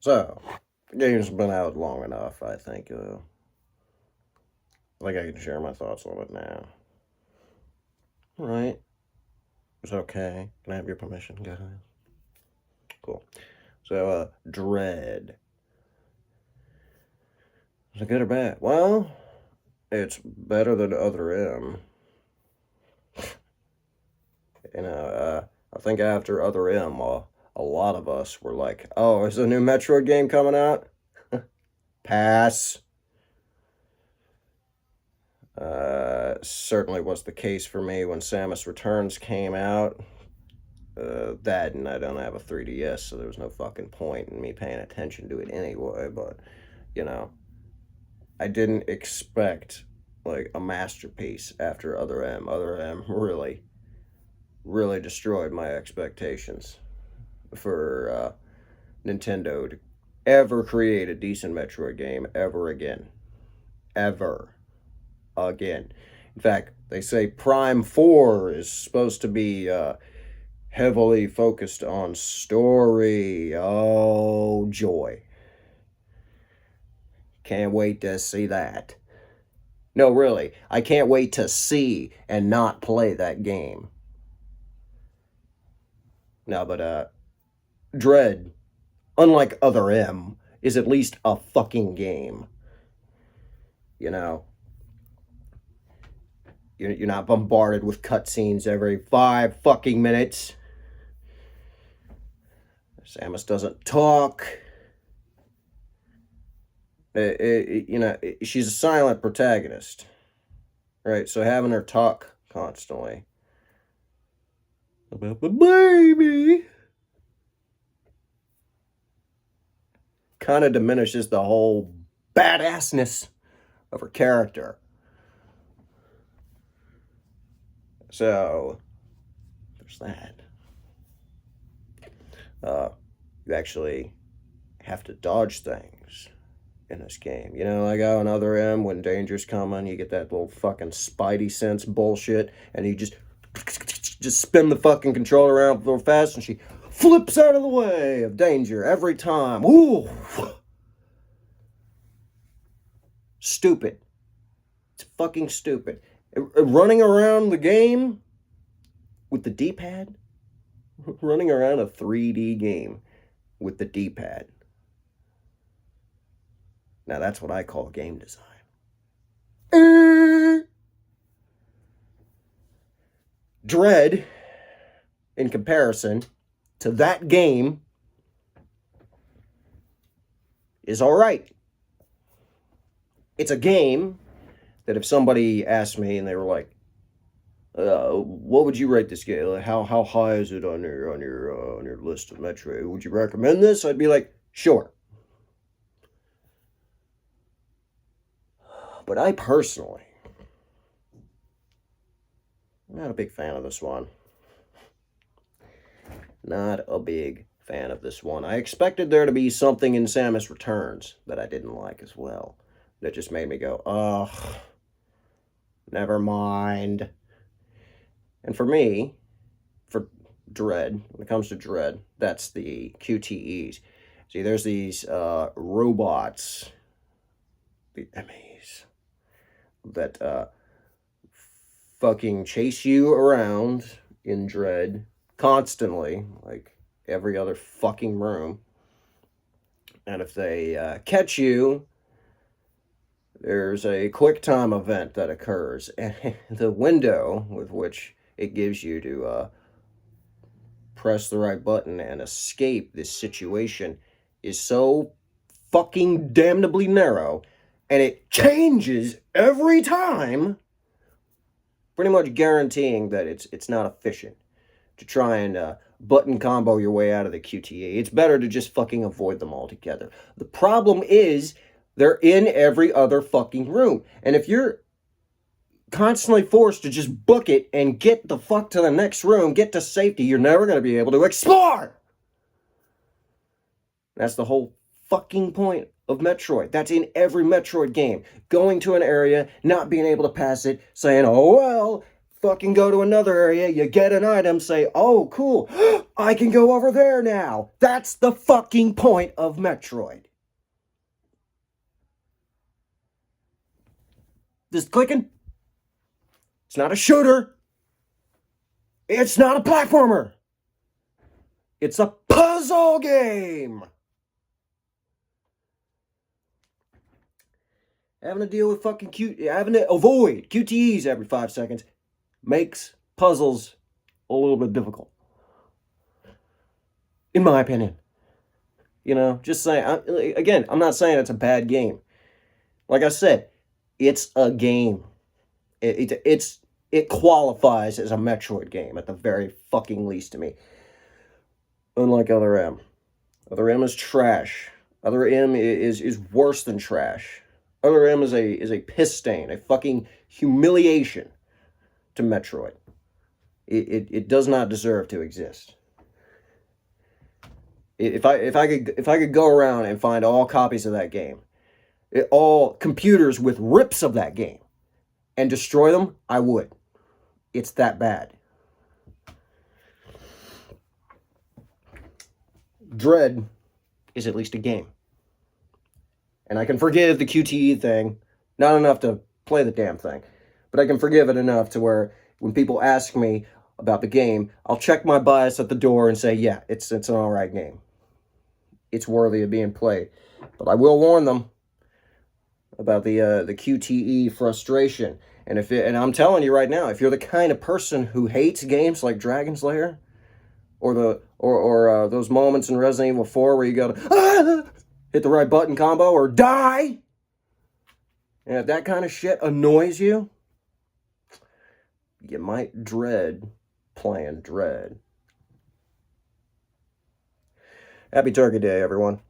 So, the game's been out long enough, I think. I can share my thoughts on it now. Right? It's okay. Can I have your permission, guys? Cool. So, Dread. Is it good or bad? Well, it's better than Other M. I think after Other M, a lot of us were like, oh, is a new Metroid game coming out? Pass. Certainly was the case for me when Samus Returns came out. That, and I don't have a 3DS, so there was no fucking point in me paying attention to it anyway, but, I didn't expect, a masterpiece after Other M. Other M really, really destroyed my expectations for Nintendo to ever create a decent Metroid game ever again. Ever again. In fact, they say Prime 4 is supposed to be heavily focused on story. Oh, joy. Can't wait to see that. No, really, I can't wait to see and not play that game. No, but Dread, unlike Other M, is at least a fucking game. You're not bombarded with cutscenes every 5 fucking minutes. Samus doesn't talk. She's a silent protagonist, right? So having her talk constantly about the baby kind of diminishes the whole badassness of her character. So there's that. You actually have to dodge things in this game. Like how in Other M, when danger's coming, you get that little fucking spidey sense bullshit, and you just spin the fucking controller around real fast, and she flips out of the way of danger every time. Ooh! Stupid. It's fucking stupid. Running around the game with the D-pad? Running around a 3D game with the D-pad. Now that's what I call game design. Dread, in comparison to that game, is alright. It's a game that if somebody asked me and they were like, what would you rate this game? Like, how high is it on your list of Metroid? Would you recommend this? I'd be like, sure. But I personally, I'm not a big fan of this one. Not a big fan of this one. I expected there to be something in Samus Returns that I didn't like as well. That just made me go, ugh, never mind. And for me, for Dread, when it comes to Dread, that's the QTEs. See, there's these robots, the Emmys, that fucking chase you around in Dread constantly, like every other fucking room. And if they catch you, there's a quick time event that occurs. And the window with which it gives you to press the right button and escape this situation is so fucking damnably narrow, and it changes every time, pretty much guaranteeing that it's not efficient to try and button combo your way out of the QTE. It's better to just fucking avoid them altogether. The problem is they're in every other fucking room, and if you're constantly forced to just book it and get the fuck to the next room, get to safety, you're never going to be able to explore. That's the whole fucking point of Metroid. That's in every Metroid game. Going to an area, not being able to pass it, saying, oh well, fucking go to another area, you get an item, say, oh, cool, I can go over there now. That's the fucking point of Metroid. Just clicking. It's not a shooter. It's not a platformer. It's a puzzle game. Having to deal with having to avoid QTEs every 5 seconds makes puzzles a little bit difficult. In my opinion. You know, just saying, again, I'm not saying it's a bad game. Like I said, it's a game. It qualifies as a Metroid game at the very fucking least to me. Unlike Other M. Other M is trash. Other M is worse than trash. Other M is a piss stain, a fucking humiliation to Metroid. It does not deserve to exist. If I could go around and find all copies of that game, all computers with rips of that game, and destroy them, I would. It's that bad. Dread is at least a game. And I can forgive the QTE thing, not enough to play the damn thing, but I can forgive it enough to where when people ask me about the game, I'll check my bias at the door and say, yeah, it's an alright game. It's worthy of being played. But I will warn them about the QTE frustration. And I'm telling you right now, if you're the kind of person who hates games like Dragon's Lair, or those moments in Resident Evil 4 where you gotta hit the right button combo or die, and if that kind of shit annoys you, you might dread playing Dread. Happy Turkey Day, everyone.